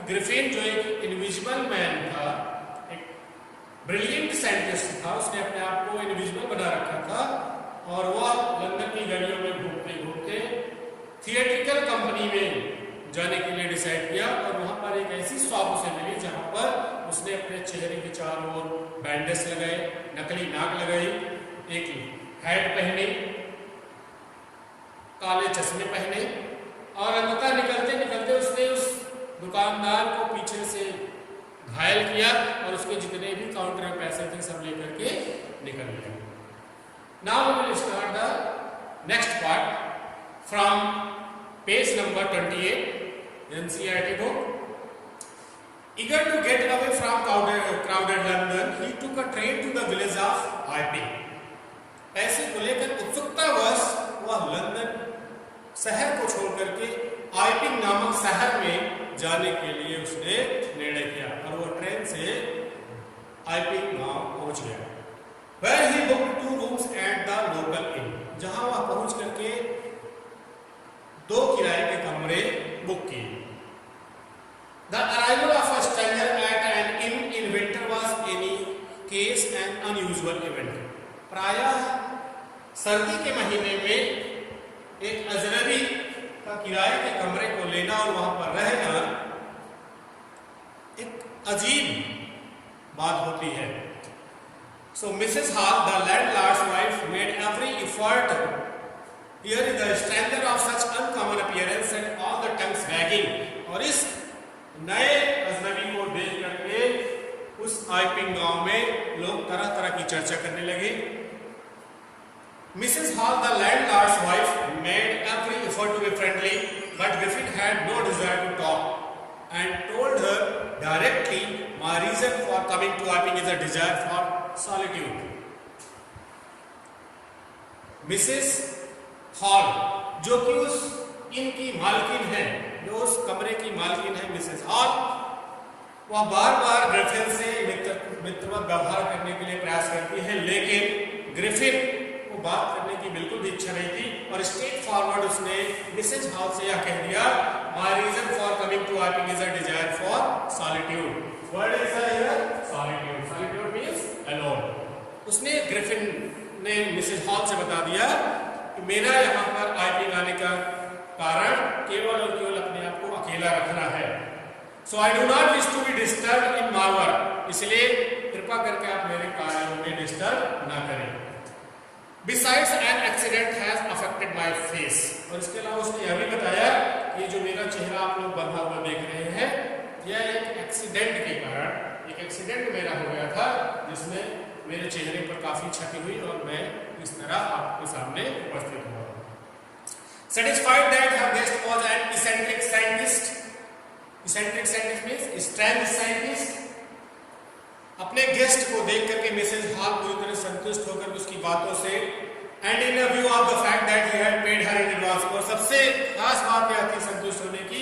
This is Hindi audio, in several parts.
ग्रिफिन जो एक इनविजिबल मैन था, एक ब्रिलियंट साइंटिस्ट था, उसने अपने आप को इनविजिबल बना रखा था और वह लंदन की गलियों में घूमते घूमते थिएट्रिकल कंपनी में जाने के लिए डिसाइड किया और वहां पर एक ऐसी शॉप उसे मिली जहां पर उसने अपने चेहरे के चारों ओर बैंडेज लगाए, नकली नाक लगाई, एक हैट पहनी, काले चश्मे पहने और अंततः निकलते निकलते उसने उस दुकानदार को पीछे से घायल किया और उसके जितने भी काउंटर में पैसे थे सब लेकर के निकल गया। Now we will start the next part from page number 28 NCERT book. Eager to get away from crowded London, he took a train to the village of Iping. पैसे को लेकर उत्सुकतावश वह लंदन शहर को छोड़ करके आइपिंग नामक शहर में जाने के लिए उसने निर्णय किया और वह ट्रेन से आइपिंग गांव पहुंच गया। Where he booked 2 rooms at the local inn. जहां वह पहुंच करके 2 किराए के कमरे बुक किए। The arrival of a stranger at an inn in winter was any case an unusual event. प्रायः सर्दी के महीने में एक अजनबी का किराए के कमरे को लेना और वहां पर रहना एक अजीब बात होती है। So Mrs. Hall, the landlord's wife, made every effort. Here is the stranger of such uncommon appearance and all the tongues wagging. और इस नए अजनबी को देख करके उस आइपिंग गांव में लोग तरह तरह की चर्चा करने लगे। Mrs. Hall, the landlord's wife, made every effort to be friendly, but Griffin had no desire to talk and told her directly, "My reason for coming to Iping is a desire for solitude." Mrs. Hall, जो कि उस इनकी मालकिन है, जो उस कमरे की मालकिन है, मिसेस हॉल, वह बार बार ग्रिफिन से मित्रवत व्यवहार करने के लिए प्रयास करती है, लेकिन ग्रिफिन को बात करने की बिल्कुल भी इच्छा नहीं थी और स्ट्रेट फॉरवर्ड उसने मिसेस हॉल से यह कह दिया, "My reason for coming to Iping is a desire for solitude." What is here? Solitude. Solitude means alone. उसने ग्रिफिन ने मिसेस हॉल से बता दिया कि मेरा यहाँ पर आइपिंग आने का कारण केवल और केवल अपने आप को अकेला रखना है। So I do not wish to be disturbed in my work. इसलिए कृपा करके आप मेरे कार्यों में डिस्टर्ब ना करें। Besides, an accident has affected my face. और इसके अलावा उसने यह भी बताया कि जो मेरा चेहरा आप लोग बंधा हुआ देख रहे हैं, यह एक एक्सीडेंट के कारण, एक एक्सीडेंट मेरा हो गया था जिसमें मेरे चेहरे पर काफी क्षति हुई और मैं इस तरह आपके सामने उपस्थित हुआ। Satisfied that her guest was an eccentric scientist. Eccentric scientist means strange scientist. अपने गेस्ट को देख करके मिसेस हॉल पूरी तरह संतुष्ट होकर उसकी बातों से and in view of the fact that he had paid her in advance, और सबसे खास बात यह थी संतुष्ट होने की,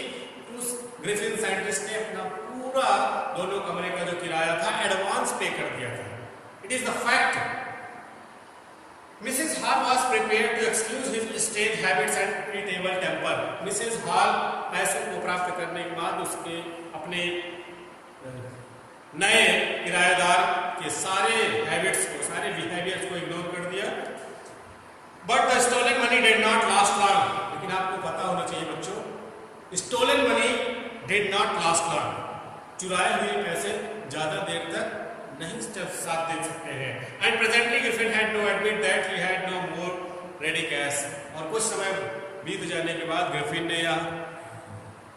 उस ग्रिफिन साइंटिस्ट ने अपना पूरा दोनों कमरे का जो किराया था एडवांस पे कर दिया था। It is the fact. Mrs Hall was prepared to excuse his stage habits and irritable temper. Mrs Hall पैसे को प्राप्त करने के बाद उसके अपने नए किराएदार के सारे हैबिट्स को, सारे बिहेवियर्स को इग्नोर कर दिया। But the stolen money did not last long. लेकिन आपको पता होना चाहिए बच्चों, stolen money did not last long. चुराए हुए पैसे ज्यादा देर तक नहीं साथ दे सकते हैं। And presently Griffin had no admit that he had no more ready cash. और कुछ समय बीत जाने के बाद ग्रिफिन ने यह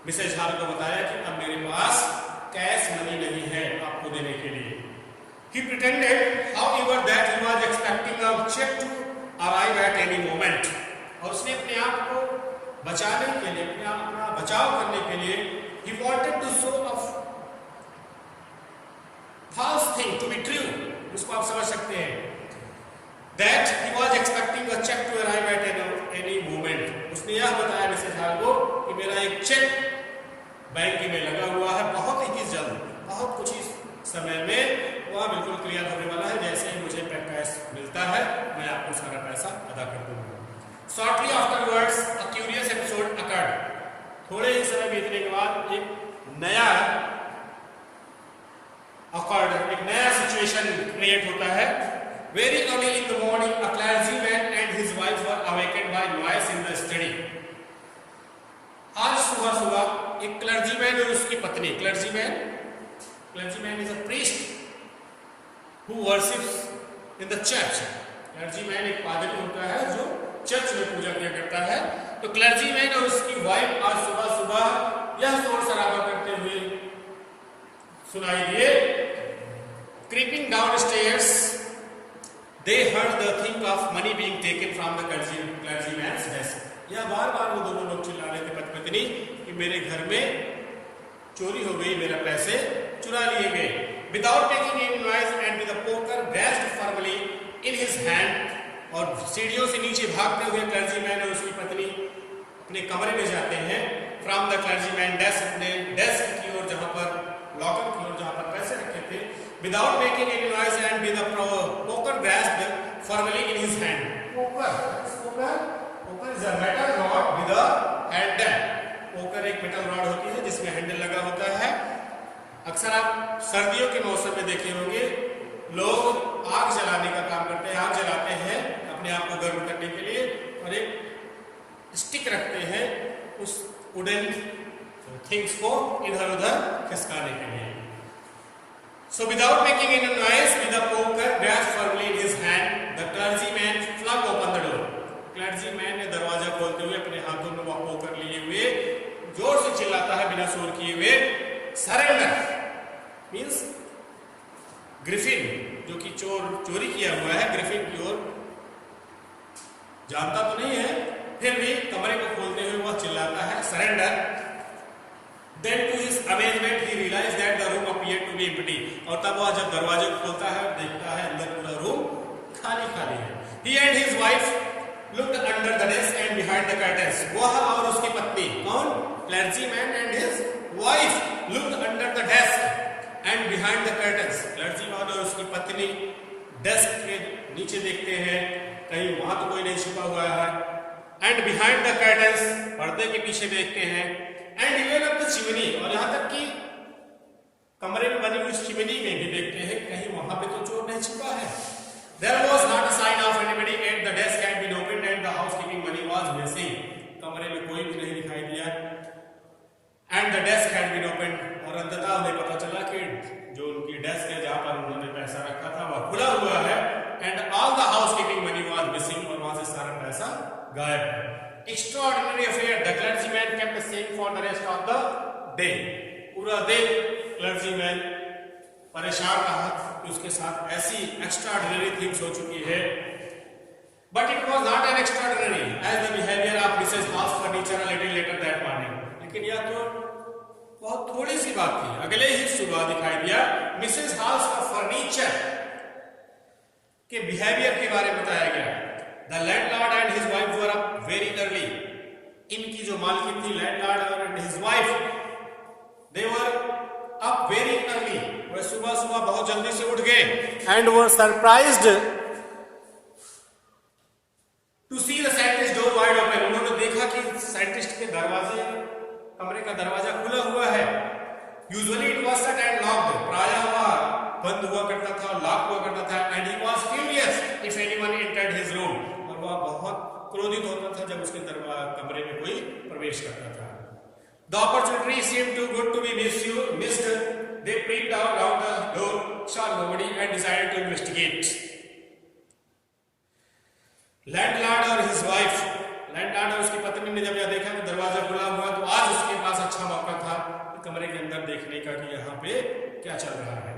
मिसेस हॉल को बताया कि अब मेरे पास कैश मनी नहीं है आपको देने के लिए। He pretended, however, that he was expecting a check to arrive at any moment. और उसने अपने आप को बचाने के लिए, अपना बचाव करने के लिए, he wanted to show a false thing to be true. उसको आप समझ सकते हैं। That he was expecting a check to arrive at any moment. उसने यह बताया मिसेस हॉल को कि मेरा एक चेक बैंक में लगा हुआ है, बहुत ही जल्द, बहुत कुछ ही समय में वह बिल्कुल क्लियर होने वाला है। जैसे ही मुझे कैश मिलता है मैं आपको सारा पैसा अदा कर दूंगा। Shortly afterwards, a curious episode occurred. थोड़े ही समय बीतने के बाद एक नया अकॉर्ड, एक नया सिचुएशन क्रिएट होता है। Very early in the morning a clergyman and his wife were awakened by noise in the study. आज सुबह सुबह एक क्लर्जीमैन और उसकी पत्नी, clergyman is a priest who worships in the church. Clergyman एक पादरी होता है जो चर्च में पूजा किया करता है। तो क्लर्जीमैन और उसकी वाइफ आज सुबह सुबह यह शोर शराबा करते हुए सुनाई दिए। Creeping downstairs they heard the think of money being taken from the clergyman's desk. यह बार बार वो दोनों लोग चिल्ला रहे थे पति पत्नी कि मेरे घर में चोरी हो गई, मेरे पैसे चुरा लिए गए। Without making any noise and with a poker grasped firmly in his hand, और सीढ़ियों से नीचे भागते हुए क्लर्जीमैन और उसकी पत्नी अपने कमरे में जाते हैं। फ्रॉम द क्लर्जीमैन डेस्क, अपने डेस्क की ओर जहां पर लॉकर की ओर जहां पर पैसे रखे थे। Without making any noise and with a poker grasped firmly in his hand. Poker is a metal rod with a handle. Poker एक मेटल रॉड होती है जिसमें हैंडल लगा होता है। अक्सर आप सर्दियों के मौसम में देखे होंगे लोग आग जलाने का काम करते हैं, आग जलाते हैं अपने आप को गर्म करने के लिए, और एक स्टिक रखते हैं उस वुडन थिंग्स को इधर उधर खिसकाने के लिए। So without making any noise, with a poker grasped firmly in his hand, the clergyman flung open the door. Clergyman ने दरवाजा खोलते हुए अपने हाथों में वह पोकर लिए हुए जोर से चिल्लाता है बिना शोर किए हुए, सरेंडर मींस ग्रिफिन, जो कि चोरी किया हुआ है, ग्रिफिन की ओर जानता तो नहीं है, फिर भी कमरे को खोलते हुए वह चिल्लाता है surrender. Then to his amazement he realized that the room appeared to be empty, और तब वह जब दरवाजे को खोलता है देखता है अंदर पूरा रूम खाली खाली है। He and his wife looked under the desk and behind the curtains. वह और उसकी पत्नी, कौन? Clergyman and his wife looked under the desk and behind the curtains. Clergyman और उसकी पत्नी डेस्क के नीचे देखते हैं, कहीं वहां तो कोई नहीं छुपा हुआ है। And behind the curtains, पर्दे के पीछे देखते हैं। And even up the chimney, और यहाँ तक कि कमरे में बनी हुई चिमनी में भी देखते हैं कहीं वहां पे तो चोर नहीं छुपा है। There was not a sign of anybody at the desk had been opened and the housekeeping money was missing. कमरे में कोई भी नहीं दिखाई दिया। And the desk had been opened, और अंततः उन्हें पता चला कि जो उनकी डेस्क है जहां पर उन्होंने पैसा रखा था वह खुला हुआ है। And all the housekeeping money was missing, और वहां से सारा पैसा गायब है। Extraordinary affair. The clergyman kept saying for the rest of the day. पूरा दिन क्लर्जीमैन परेशान रहा कि उसके साथ ऐसी एक्स्ट्राऑर्डिनरी थिंग्स हो चुकी है। But it was not an extraordinary as the behavior of Mrs. Hall's furniture a little later that morning. लेकिन यह तो बहुत थोड़ी सी बात थी। अगले ही सुबह दिखाई दिया मिसेस हॉल्स का फर्नीचर के बिहेवियर के बारे में बताया गया। The landlord and his wife were up very early. इनकी जो मालकिन थी लैंडलॉर्ड और his wife, they were up very early. वह सुबह सुबह बहुत जल्दी से उठ गए and were surprised to see the scientist door wide open. उन्होंने देखा कि साइंटिस्ट के दरवाजे, कमरे का दरवाजा खुला हुआ है। Usually it was shut and locked. प्रायः वह बंद हुआ करता था, लॉक हुआ करता था। And he was furious if anyone entered his room. वह बहुत क्रोधित होता था जब उसके कमरे में कोई प्रवेश करता था। The opportunity seemed too good to be missed. They peeped out the door, saw nobody, and decided to investigate. Landlord और his wife, लैंडलॉर्ड और उसकी पत्नी ने जब यह देखा कि दरवाजा खुला हुआ तो आज उसके पास अच्छा मौका था कमरे के अंदर देखने का कि यहाँ पे क्या चल रहा है।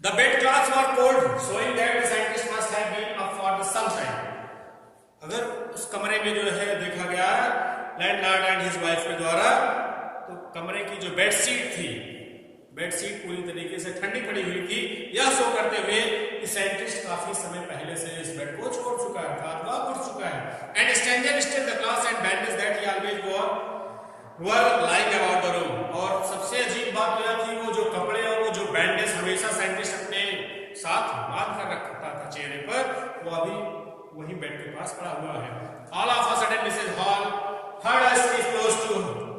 The bed clothes were cold, showing that the scientist must have been up for the sunshine. अगर उस कमरे में जो है देखा गया लैंडलॉर्ड एंड हिज वाइफ के द्वारा, तो कमरे की जो बेडशीट थी, बेडशीट पूरी तरीके से ठंडी पड़ी हुई थी। यह शो करते हुए कि साइंटिस्ट काफी समय पहले से इस बेड को छोड़ चुका है, अथवा उठ चुका है। And stranger still the clothes and bandage that he always wore lying about the room. और सबसे अजीब बात यह थी वो जो कपड़े और वो जो बैंडेज हमेशा साइंटिस्ट अपने साथ बांध कर रखता था चेहरे पर, वो अभी वही बेड के पास पड़ा हुआ है। All of a sudden Mrs. Hall heard a squeak close to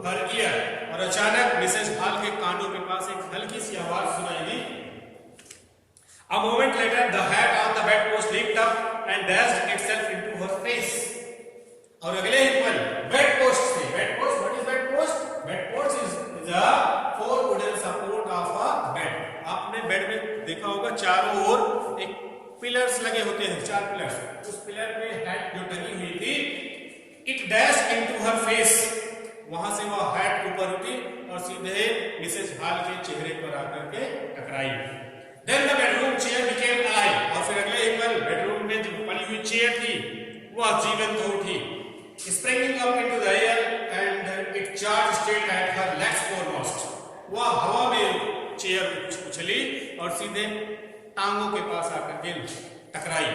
her ear, और अचानक मिसेस हॉल के कानों के पास एक हल्की सी आवाज सुनाई दी। A moment later, the hat on the bedpost leaped up and dashed itself into her face. और अगले ही पल bedpost से, bedpost, what is bedpost? Bedpost is a four wooden support of a bed. आपने बेड में देखा होगा चारों ओर एक पिलर्स लगे होते हैं, 4 पिलर्स। उस पिलर पे हैट जो टंगी हुई थी, it dash into her face, वहां से वह हैट ऊपर उठी और सीधे मिसेस हॉल के चेहरे पर आकर के टकराई। Then the bedroom chair became alive, और फिर अगले ही पल बेडरूम में जो पड़ी हुई चेयर थी वह जीवंत हो उठी। Springing up into the air and it charge straight at her legs foremost, वह हवा में चेयर उछली और सीधे टांगों के पास आकर के टकराई।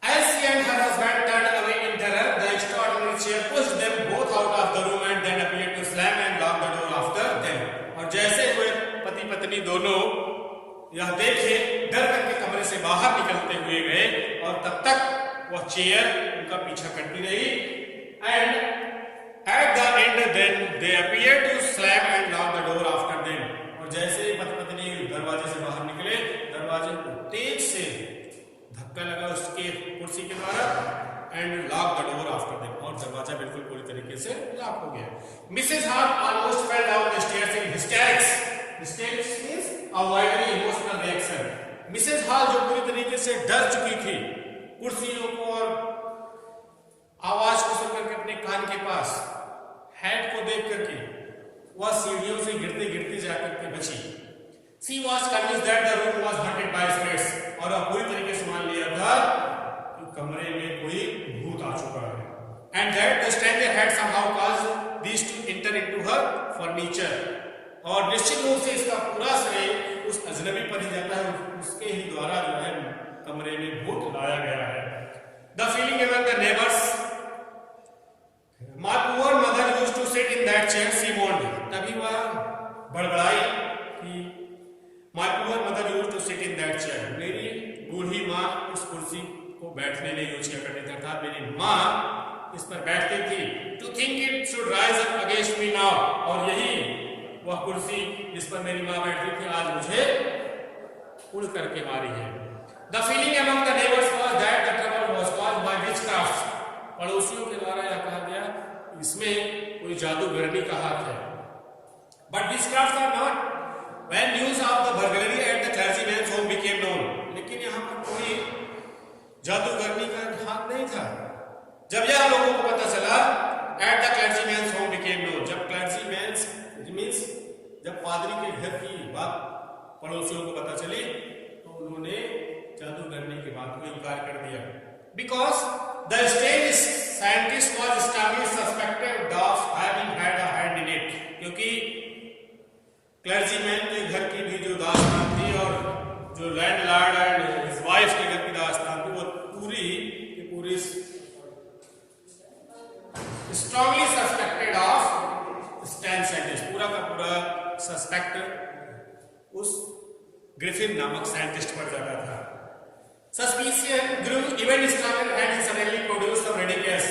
As she and her husband turned away in terror, the extraordinary chair pushed them both out of the room and then appeared to slam and lock the door after them. और जैसे हुए पति पत्नी दोनों यह देखे डर करके कमरे से बाहर निकलते हुए गए, और तब तक वह चेयर उनका पीछा करती रही। And at the end, then they appeared to slam and lock the door after them. और जैसे ही पति पत्नी दरवाजे से बाहर निकले, दरवाजे को तेज से धक्का लगा उसके कुर्सी के द्वारा, and lock the door after them, और दरवाजा बिल्कुल पूरी तरीके से लॉक हो गया। Mrs hall almost fell down the stairs in hysterics. Hysterics means a widely emotional reaction. Mrs hall जो पूरी तरीके से डर चुकी थी, कुर्सियों को और आवाज को सुनकर के अपने कान के पास हैट को देख करके वह सीढ़ियों से गिरते गिरते जाकर के बची। She was convinced that the room was haunted by spirits, और वह पूरी तरीके से मान लिया था कि कमरे में कोई भूत आ चुका है। And that the stranger had somehow caused these to enter into her furniture, और निश्चित रूप से इसका पूरा श्रेय उस अजनबी पर ही जाता है, उसके ही द्वारा जो है कमरे में भूत लाया गया है। The feeling among the neighbors, my poor mother used to sit in that chair, she moaned. तभी वह बड़बड़ाई कि My poor mother used to sit in that chair. मेरी बूढ़ी माँ उस कुर्सी को बैठने नहीं यूज किया करती थी, अर्थात मेरी माँ इस पर बैठती थी। To think it should rise up against me now, और यही वह कुर्सी जिस पर मेरी माँ बैठती थी आज मुझे उड़ करके मारी है। The feeling among the neighbors was that the trouble was caused by witchcraft. पड़ोसियों के द्वारा यह कहा गया इसमें कोई जादूगरनी का हाथ है। But witchcrafts are not. When news of the burglary at the clergyman's home became known, लेकिन यहाँ पर कोई जादूगरनी का हाथ नहीं था। जब यह लोगों को पता चला, at the clergyman's home became known, जब clergyman's means जब पादरी के घर की बात पड़ोसियों को पता चली, तो उन्होंने जादूगरनी की बात को इनकार कर दिया। Because the stage scientist was strongly suspected of having had a hand in it, क्योंकि क्लर्जीमैन के घर की भी जो दास्तान थी और जो लैंडलॉर्ड एंड हिज वाइफ के घर की दास्तान थी, वो पूरी strongly suspected of stand scientist, पूरा का पूरा सस्पेक्ट उस ग्रिफिन नामक साइंटिस्ट पर जाता था। Suspicion grew even stronger and he suddenly produced some radicals,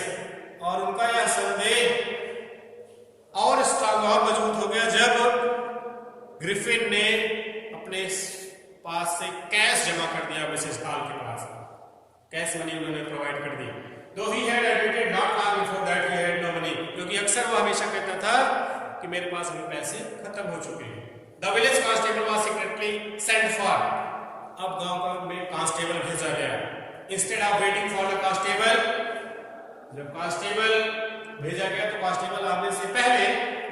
और उनका यह संदेह और स्ट्रांग और मजबूत हो गया जब ग्रिफिन ने अपने पास से कैश जमा कर दिया मिसेस हॉल के पास। कैश मनी उन्होंने प्रोवाइड कर दी। Though he had admitted not long before that he had no money, क्योंकि अक्सर वो हमेशा कहता था कि मेरे पास अभी पैसे खत्म हो चुके हैं। The village constable was secretly sent for, अब गांव में कांस्टेबल भेजा गया। Instead of waiting for the constable, जब कांस्टेबल भेजा गया तो कांस्टेबल आने से पहले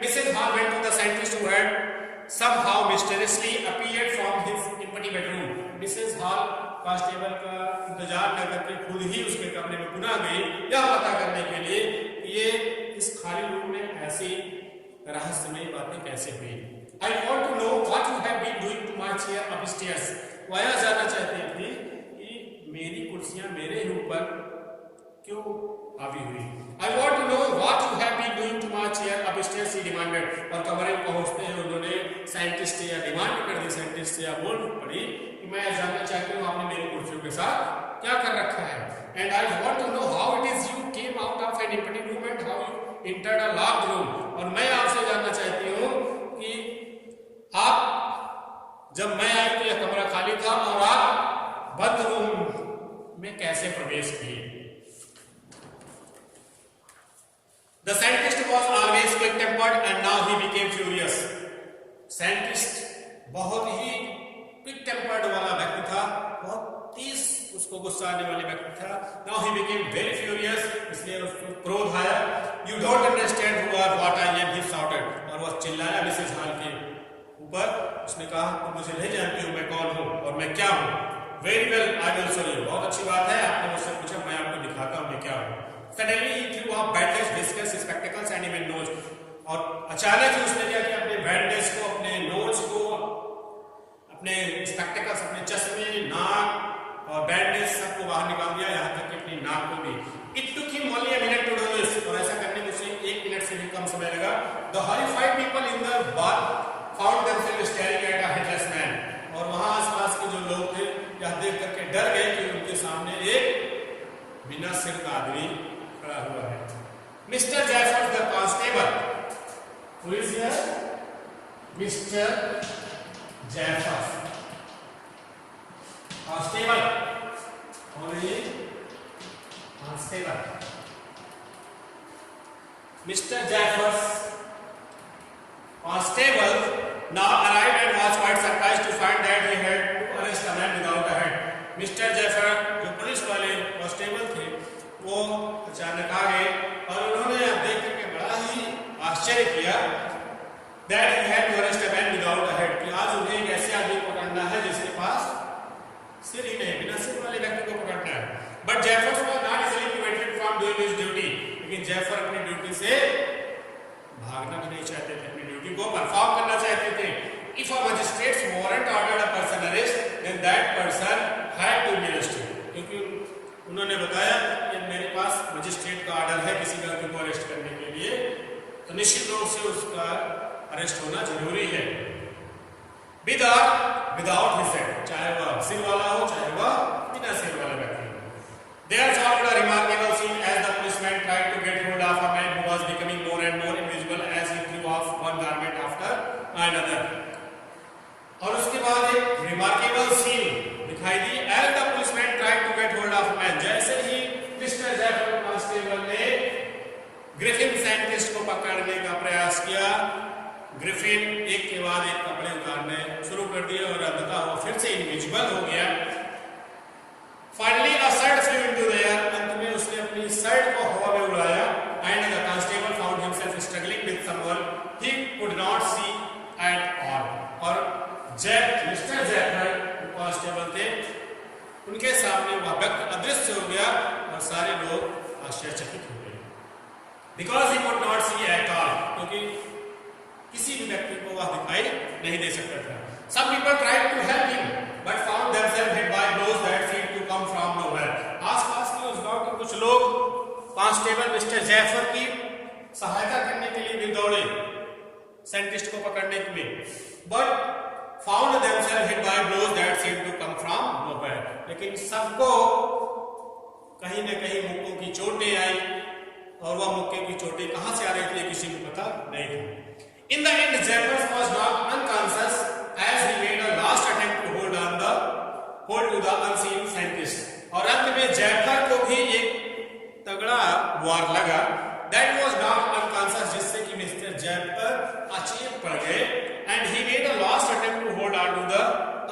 Mrs hall went to the scientist who had somehow mysteriously appeared from his empty bedroom. Mrs hall constable का इंतजार न करके खुद ही उसके कमरे में पुनः गई, यह पता करने के लिए कि ये इस खाली रूम में ऐसी रहस्यमयी बातें कैसे हुई। I want to know what you have been doing to my chair upstairs. वह यह जानना चाहती थी कि मेरी कुर्सियां मेरे ही ऊपर क्यों हावी हुई। I want to know what you have been doing to my chair upstairs, she demanded. और कमरे में पहुंचते हैं उन्होंने साइंटिस्ट से यह डिमांड कर दी, साइंटिस्ट से यह बोल पड़ी कि मैं जानना चाहती हूँ आपने मेरी कुर्सियों के साथ क्या कर रखा है। And I want to know how it is you came out of an empty room and how you entered a locked room. और मैं आपसे जानना चाहती जब मैं आई तो यह कमरा खाली था और आप बंद रूम में कैसे प्रवेश किए? The scientist was always quick-tempered and now he became furious. Scientist बहुत ही क्विक टेम्पर्ड वाला व्यक्ति था, बहुत तेज उसको गुस्सा आने वाले व्यक्ति था। Now he became very furious, इसलिए उसको क्रोध आया। You don't understand who or what I am, he shouted, और वह चिल्लाया मिसेस हॉल के ऊपर। उसने कहा तुम मुझे नहीं जानती हो मैं कौन हूँ और मैं क्या हूँ। Very well, I will show you. बहुत अच्छी बात है, आपने मुझसे पूछा, मैं आपको दिखाता हूँ मैं क्या हूँ। Suddenly he threw off bandage, whiskers, spectacles and even nose. और अचानक ही उसने क्या किया, अपने बैंडेज को, अपने नोज को, अपने स्पेक्टेकल्स, अपने चश्मे, नाक और बैंडेज सबको बाहर निकाल दिया, यहाँ तक कि अपनी नाक को भी। It took him only a minute to do this, और ऐसा करने में उसे 1 मिनट से भी कम समय लगा। The horrified people in the bar found themselves staring at a headless man. और वहाँ आसपास के जो लोग थे यह देख करके डर गए कि उनके सामने एक बिना सिर का आदमी खड़ा हुआ है। Mr. Jaffers the constable. Who is here? Mr. Jaffers. Constable. Who is he? Constable. Mr. Jaffers, constable, now arrived and was quite surprised to find that he had to arrest a man without a head. Mr. Jaffers, जो पुलिस वाले कांस्टेबल थे, वो अचानक आ गए और उन्होंने देख करके बड़ा ही आश्चर्य किया that he had to arrest a man without a head, कि आज उन्हें एक ऐसे आदमी को पकड़ना है जिसके पास सिर ही नहीं, बिना सिर वाले व्यक्ति को पकड़ना है। But Jaffers was not easily prevented from doing his duty, लेकिन जैफर अपनी ड्यूटी से भागना भी नहीं चाहते थे, अपनी ड्यूटी को परफॉर्म करना चाहते थे। If a magistrate's warrant ordered a person arrest, then that person had to be arrested, क्योंकि उन्होंने बताया कि मेरे पास मजिस्ट्रेट का ऑर्डर है किसी व्यक्ति को अरेस्ट करने के लिए, तो निश्चित रूप से उसका अरेस्ट होना जरूरी है। विदाउट हिज हेड, चाहे वह सिर वाला हो चाहे वह बिना सिर वाला व्यक्ति हो। There followed a remarkable scene as the policeman tried to get hold of a man who was becoming more and more invisible as he threw off one garment after another. और उसके बाद एक रिमार्केबल सीन दिखाई दी as the policeman tried to get hold of a man, जैसे ही मिस्टर जैफर कांस्टेबल ने ग्रिफिन साइंटिस्ट को पकड़ने का प्रयास किया, ग्रिफिन एक के बाद एक कपड़े उतारने शुरू कर दिए और अंततः वो फिर से इनविजिबल हो गया। Finally a shirt flew into the air, अंत में उसने अपनी शर्ट को हवा में उड़ाया and the constable found himself struggling with someone he could not see at all. और मिस्टर जैफर कांस्टेबल थे, उनके सामने वह व्यक्ति अदृश्य हो गया और सारे लोग आश्चर्यचकित हो गए। Because he could not see at all, क्योंकि किसी भी व्यक्ति को वह दिखाई नहीं दे सकता था। Some people tried to help him, but found themselves hit by blows that seemed to come from nowhere. आसपास के उस गांव के कुछ लोग कांस्टेबल मिस्टर जैफर की सहायता करने के लिए भी दौड़े साइंटिस्ट को पकड़ने के लिए, but found themselves hit by blows that seemed to come from nowhere. लेकिन सबको कहीं न कहीं मुक्कों की चोटें आई और वह मुक्के की चोटें कहां से आ रही थी किसी को पता नहीं था। In the end, Jaffers was knocked unconscious as he made a last attempt to hold to the unseen scientist. और अंत में जैफर को भी एक तगड़ा वार लगा, that was knocked unconscious, जिससे कि मिस्टर जैफर अचेत पड़ गए and he made a last attempt to hold on to the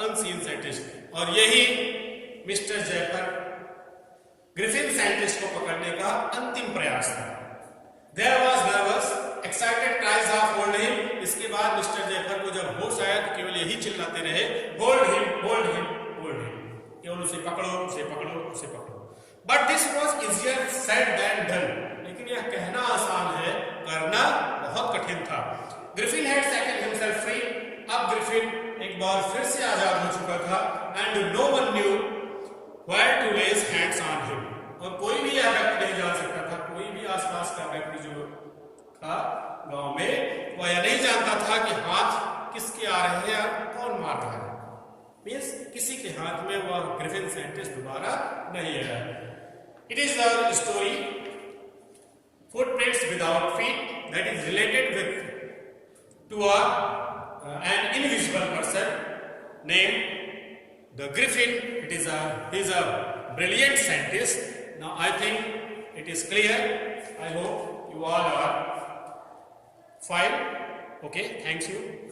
unseen scientist. और यही मिस्टर जैफर ग्रिफिन साइंटिस्ट को पकड़ने का अंतिम प्रयास था। There was nervous, excited cries of hold him. इसके बाद मिस्टर जैफर को जब होश आया तो केवल यही चिल्लाते रहे hold him, hold him, hold him. केवल उसे पकड़ो, उसे पकड़ो, उसे पकड़ो। But this was easier said than done. लेकिन यह कहना आसान है, करना बहुत कठिन था। Griffin had set himself free. अब ग्रिफिन एक बार फिर से आजाद हो चुका था and no one knew where to lay his hands on him. और कोई भी यह व्यक्ति नहीं जान सकता था, कोई भी आसपास का व्यक्ति जो था गांव में वह यह नहीं जानता था कि हाथ किसके आ रहे हैं और कौन मार रहा है। मीन्स किसी के हाथ में वह ग्रिफिन साइंटिस्ट दोबारा नहीं आया। It is the story footprints without feet that is related with to an invisible person name the Griffin. He is a brilliant scientist. Now I think it is clear. I hope you all are fine. Okay, thank you.